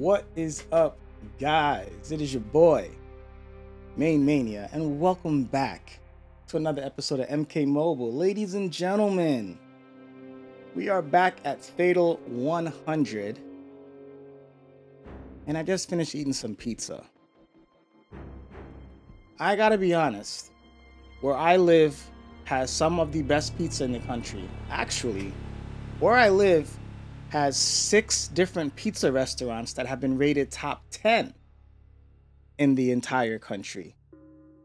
What is up, guys? It is your boy, MaineMania, and welcome back to another episode of MK Mobile. Ladies and gentlemen, we are back at Fatal 100, and I just finished eating some pizza. I gotta be honest, where I live has some of the best pizza in the country. Actually, where I live has 6 different pizza restaurants that have been rated top 10 in the entire country.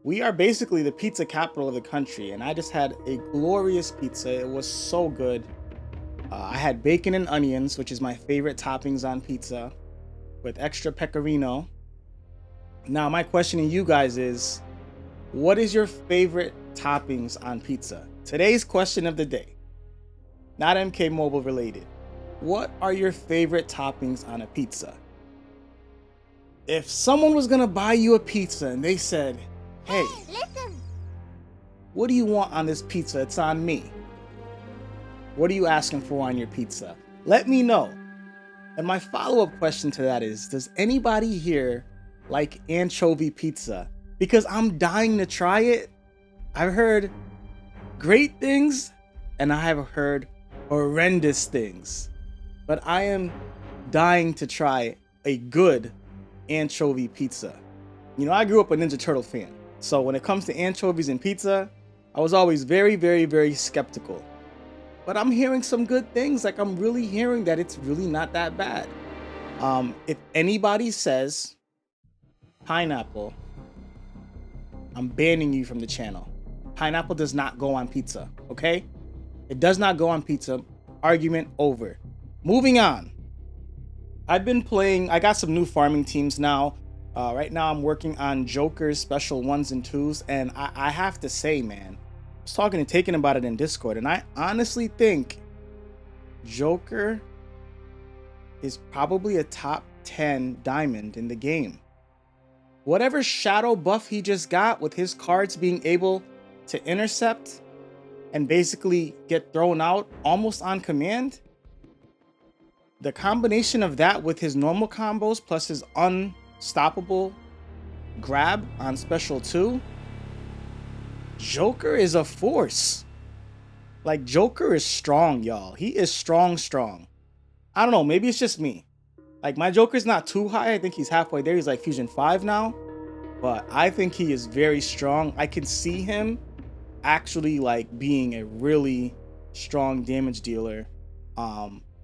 We are basically the pizza capital of the country, and I just had a glorious pizza. It was so good. I had bacon and onions, which is my favorite toppings on pizza, with extra pecorino. Now, my question to you guys is, what is your favorite toppings on pizza? Today's question of the day, not MK Mobile related. What are your favorite toppings on a pizza? If someone was gonna buy you a pizza and they said, hey, listen. What do you want on this pizza? It's on me. What are you asking for on your pizza? Let me know. And my follow-up question to that is, does anybody here like anchovy pizza? Because I'm dying to try it. I've heard great things and I have heard horrendous things. But I am dying to try a good anchovy pizza. You know, I grew up a Ninja Turtle fan. So when it comes to anchovies and pizza, I was always very, very, very skeptical. But I'm hearing some good things. Like, I'm really hearing that it's really not that bad. If anybody says pineapple, I'm banning you from the channel. Pineapple does not go on pizza, okay? It does not go on pizza. Argument over. Moving on. I've been playing, I got some new farming teams now. Right now I'm working on Joker's special 1s and 2s, and I have to say, man, I was talking to Taken about it in Discord, and I honestly think Joker is probably a top 10 diamond in the game. Whatever shadow buff he just got with his cards being able to intercept and basically get thrown out almost on command, the combination of that with his normal combos plus his unstoppable grab on special 2, Joker is a force. Like, Joker is strong, y'all. He is strong. I don't know, maybe it's just me. Like, my Joker's not too high. I think he's halfway there. He's like Fusion 5 now. But I think he is very strong. I can see him actually like being a really strong damage dealer.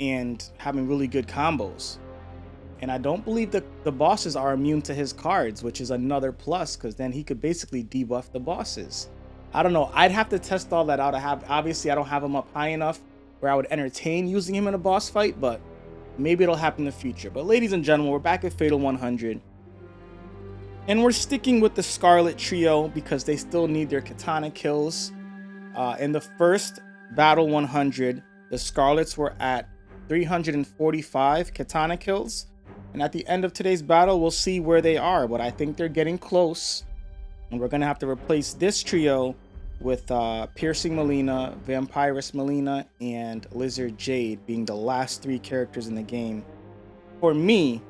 And having really good combos. And I don't believe that the bosses are immune to his cards, which is another plus, because then he could basically debuff the bosses. I don't know. I'd have to test all that out. Obviously I don't have him up high enough where I would entertain using him in a boss fight, but maybe it'll happen in the future. But ladies and gentlemen, we're back at Fatal 100. And we're sticking with the Scarlet trio because they still need their katana kills. In the first Battle 100, the Scarlets were at 345 katana kills, and at the end of today's battle we'll see where they are, but I think they're getting close, and we're gonna have to replace this trio with Piercing Melina, Vampirus Melina, and Lizard Jade being the last 3 characters in the game for me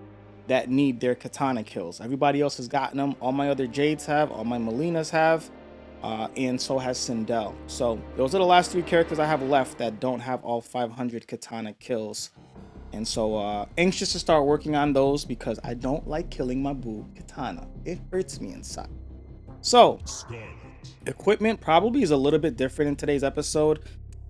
that need their katana kills. Everybody else has gotten them. All my other Jades have, all my Melinas have, and so has Sindel. So those are the last 3 characters I have left that don't have all 500 katana kills. And so anxious to start working on those because I don't like killing my boo katana. It hurts me inside. So equipment probably is a little bit different in today's episode.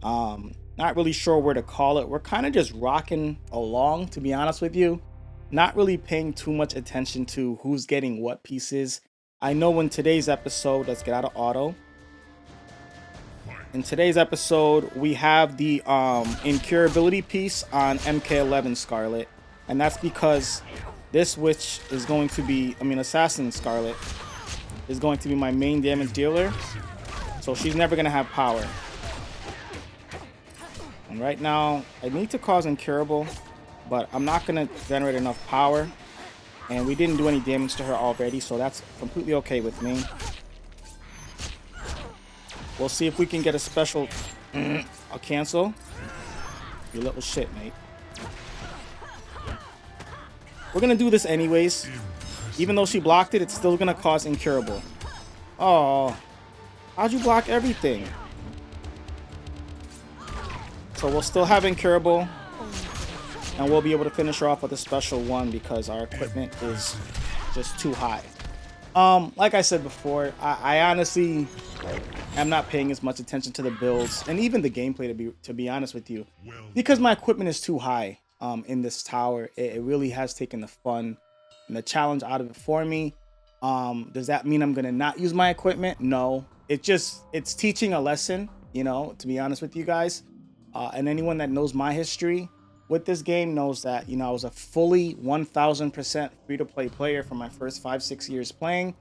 Not really sure where to call it. We're kind of just rocking along, to be honest with you. Not really paying too much attention to who's getting what pieces. I know in today's episode, let's get out of auto. In today's episode, we have the incurability piece on MK11 Scarlet. And that's because this witch is going to be, Assassin Scarlet is going to be my main damage dealer. So she's never going to have power. And right now, I need to cause incurable, but I'm not going to generate enough power. And we didn't do any damage to her already, so that's completely okay with me. We'll see if we can get a special... I'll cancel. You little shit, mate. We're gonna do this anyways. Even though she blocked it, it's still gonna cause incurable. Oh, how'd you block everything? So we'll still have incurable, and we'll be able to finish her off with a special one because our equipment is just too high. Like I said before, I honestly am not paying as much attention to the builds and even the gameplay, to be honest with you, because my equipment is too high in this tower. It really has taken the fun and the challenge out of it for me. Does that mean I'm gonna not use my equipment? No, it's teaching a lesson, you know, to be honest with you guys. And anyone that knows my history with this game knows that, you know, I was a fully 1000% free-to-play player for my first 5-6 years playing.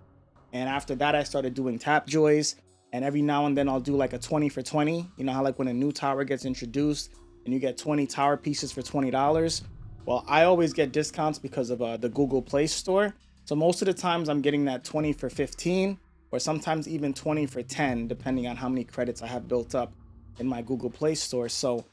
And after that, I started doing tap joys. And every now and then I'll do like a 20 for 20. You know how like when a new tower gets introduced and you get 20 tower pieces for $20? Well, I always get discounts because of the Google Play Store. So most of the times I'm getting that 20 for 15 or sometimes even 20 for 10, depending on how many credits I have built up in my Google Play Store. So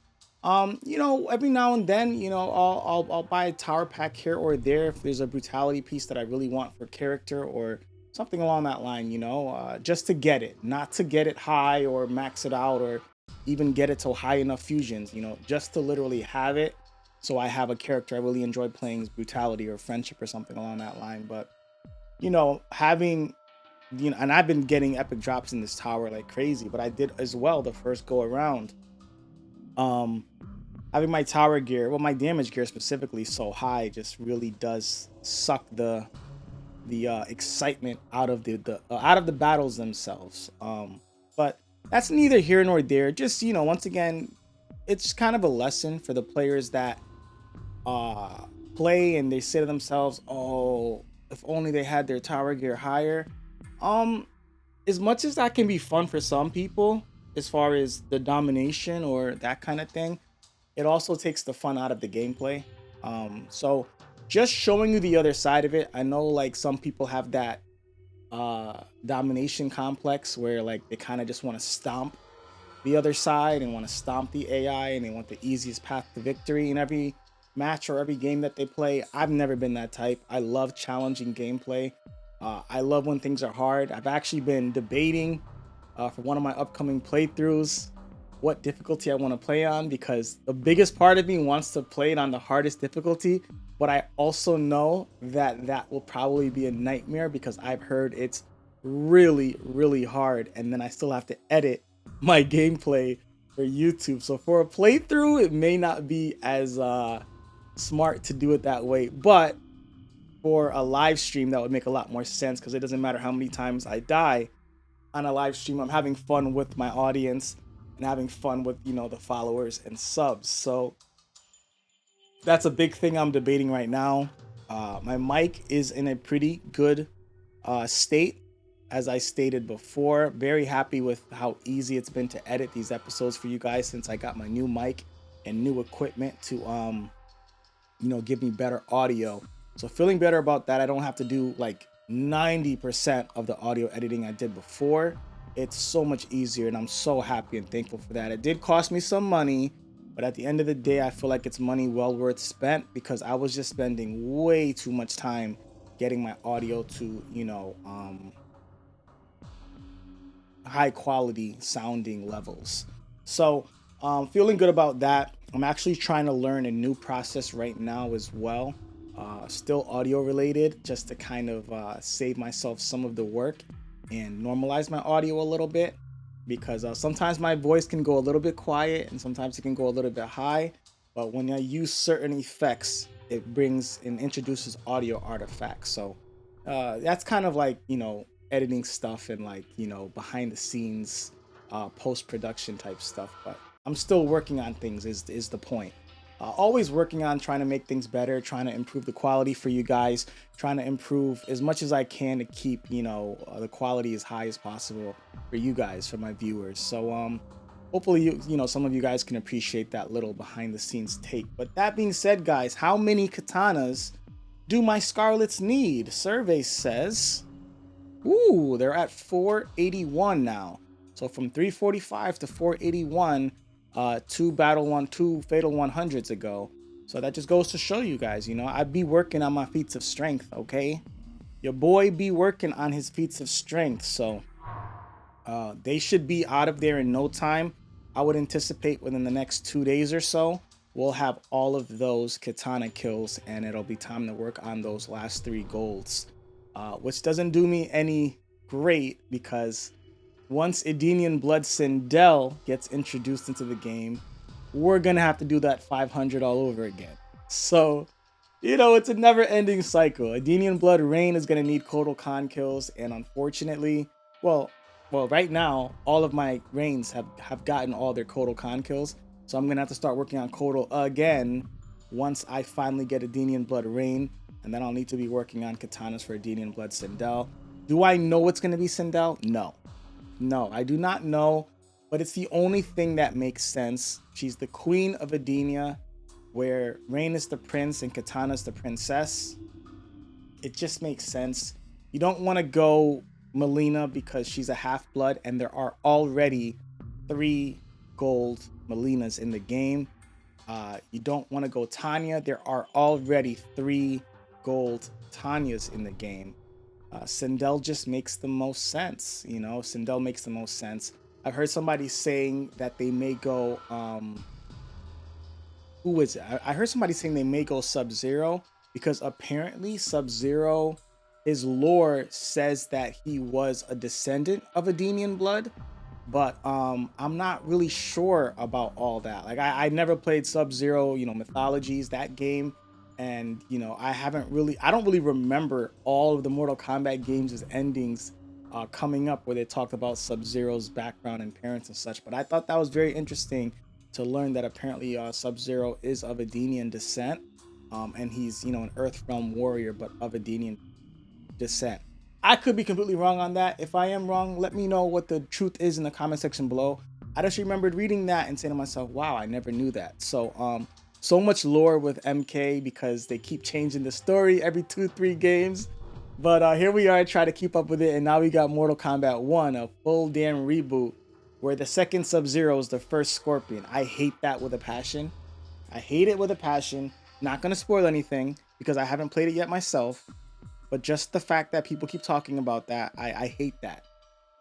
you know, every now and then, you know, I'll buy a tower pack here or there if there's a brutality piece that I really want for character or something along that line, you know, just to get it, not to get it high or max it out or even get it to high enough fusions, you know, just to literally have it. So I have a character I really enjoy playing as brutality or friendship or something along that line. But, you know, having, you know, and I've been getting epic drops in this tower like crazy, but I did as well the first go around. Having my tower gear, well, my damage gear specifically so high just really does suck the excitement out of the battles themselves. But that's neither here nor there. Just, you know, once again, it's kind of a lesson for the players that play and they say to themselves, oh, if only they had their tower gear higher. As much as that can be fun for some people, as far as the domination or that kind of thing, it also takes the fun out of the gameplay. So just showing you the other side of it, I know like some people have that domination complex where like they kind of just want to stomp the other side and want to stomp the AI and they want the easiest path to victory in every match or every game that they play. I've never been that type. I love challenging gameplay. I love when things are hard. I've actually been debating for one of my upcoming playthroughs what difficulty I want to play on, because the biggest part of me wants to play it on the hardest difficulty, but I also know that that will probably be a nightmare because I've heard it's really, really hard, and then I still have to edit my gameplay for YouTube. So for a playthrough, it may not be as smart to do it that way, but for a live stream, that would make a lot more sense because it doesn't matter how many times I die on a live stream. I'm having fun with my audience and having fun with, you know, the followers and subs. So that's a big thing I'm debating right now. My mic is in a pretty good state, as I stated before. Very happy with how easy it's been to edit these episodes for you guys since I got my new mic and new equipment to you know, give me better audio. So feeling better about that. I don't have to do like 90% of the audio editing I did before. It's so much easier and I'm so happy and thankful for that. It did cost me some money, but at the end of the day, I feel like it's money well worth spent because I was just spending way too much time getting my audio to, you know, high quality sounding levels. So feeling good about that. I'm actually trying to learn a new process right now as well. Still audio related, just to kind of save myself some of the work and normalize my audio a little bit, because sometimes my voice can go a little bit quiet and sometimes it can go a little bit high, but when I use certain effects, it brings and introduces audio artifacts. So that's kind of like, you know, editing stuff and like, you know, behind the scenes post-production type stuff, but I'm still working on things is the point. Always working on trying to make things better, trying to improve the quality for you guys, trying to improve as much as I can to keep, you know, the quality as high as possible for you guys, for my viewers. So hopefully you know, some of you guys can appreciate that little behind the scenes take. But that being said, guys, how many katanas do my Scarlets need? Survey says, ooh, they're at 481 now. So from 345 to 481, two Fatal 100s ago. So that just goes to show you guys, you know, I be working on my feats of strength, okay? Your boy be working on his feats of strength. So they should be out of there in no time. I would anticipate within the next 2 days or so, we'll have all of those katana kills, and it'll be time to work on those last 3 golds, which doesn't do me any great because once Edenian Blood Sindel gets introduced into the game, we're gonna have to do that 500 all over again. So, you know, it's a never-ending cycle. Edenian Blood Rain is gonna need Kotal Khan kills, and unfortunately, well, right now, all of my Rains have gotten all their Kotal Khan kills, so I'm gonna have to start working on Kotal again once I finally get Edenian Blood Rain, and then I'll need to be working on katanas for Edenian Blood Sindel. Do I know it's gonna be Sindel? No, I do not know, but it's the only thing that makes sense. She's the Queen of Edenia, where Rain is the prince and Katana is the princess. It just makes sense. You don't want to go Melina because she's a half-blood, and there are already 3 gold Melinas in the game. You don't want to go Tanya. There are already 3 gold Tanyas in the game. Sindel just makes the most sense, you know. Sindel makes the most sense. I've heard somebody saying that they may go who is it? I heard somebody saying they may go Sub-Zero because apparently Sub-Zero, his lore says that he was a descendant of Edenian blood, but I'm not really sure about all that. Like I never played Sub-Zero, you know, Mythologies, that game, and you know, I don't really remember all of the Mortal Kombat games' endings coming up where they talked about Sub-Zero's background and parents and such. But I thought that was very interesting to learn that apparently Sub-Zero is of Edenian descent, and he's, you know, an Earth Realm warrior, but of Edenian descent. I could be completely wrong on that. If I am wrong, let me know what the truth is in the comment section below. I just remembered reading that and saying to myself, wow, I never knew that. So so much lore with MK because they keep changing the story every 2-3 games. But here we are, try to keep up with it, and now we got Mortal Kombat 1, a full damn reboot, where the second Sub-Zero is the first Scorpion. I hate that with a passion. I hate it with a passion. Not gonna spoil anything because I haven't played it yet myself. But just the fact that people keep talking about that, I hate that.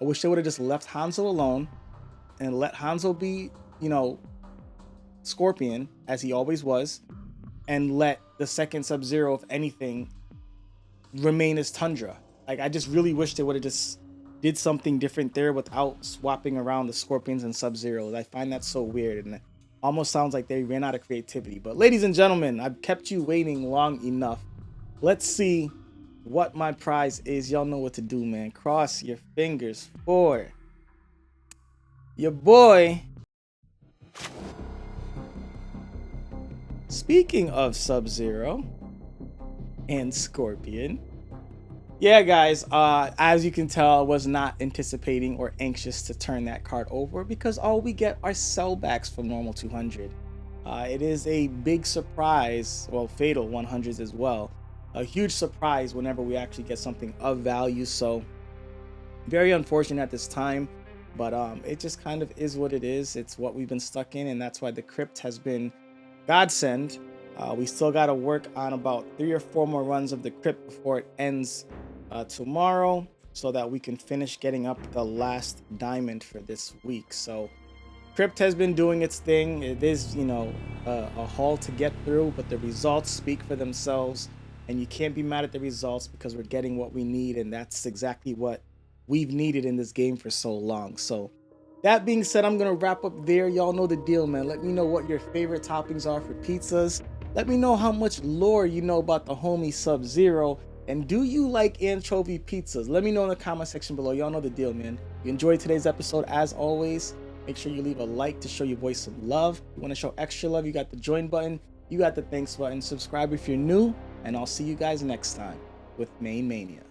I wish they would have just left Hanzo alone and let Hanzo be, you know, Scorpion, as he always was, and let the second Sub-Zero, if anything, remain as Tundra. Like, I just really wish they would have just did something different there without swapping around the Scorpions and Sub-Zeros. I find that so weird, and it almost sounds like they ran out of creativity. But ladies and gentlemen, I've kept you waiting long enough. Let's see what my prize is. Y'all know what to do, man. Cross your fingers for your boy. Speaking of Sub-Zero and Scorpion, yeah guys, as you can tell, I was not anticipating or anxious to turn that card over because all we get are sellbacks from normal 200. It is a big surprise, well, Fatal 100s as well, a huge surprise whenever we actually get something of value. So very unfortunate at this time, but it just kind of is what it is. It's what we've been stuck in, and that's why the crypt has been godsend. We still got to work on about 3 or 4 more runs of the crypt before it ends tomorrow, so that we can finish getting up the last diamond for this week. So crypt has been doing its thing. It is, you know, a haul to get through, but the results speak for themselves, and you can't be mad at the results because we're getting what we need, and that's exactly what we've needed in this game for so long. So that being said, I'm gonna wrap up there. Y'all know the deal, man. Let me know what your favorite toppings are for pizzas. Let me know how much lore you know about the homie Sub-Zero, and do you like anchovy pizzas? Let me know in the comment section below. Y'all know the deal, man. If you enjoyed today's episode, as always, make sure you leave a like to show your boy some love. If you want to show extra love, you got the join button, you got the thanks button. Subscribe if you're new, and I'll see you guys next time with MaineMania.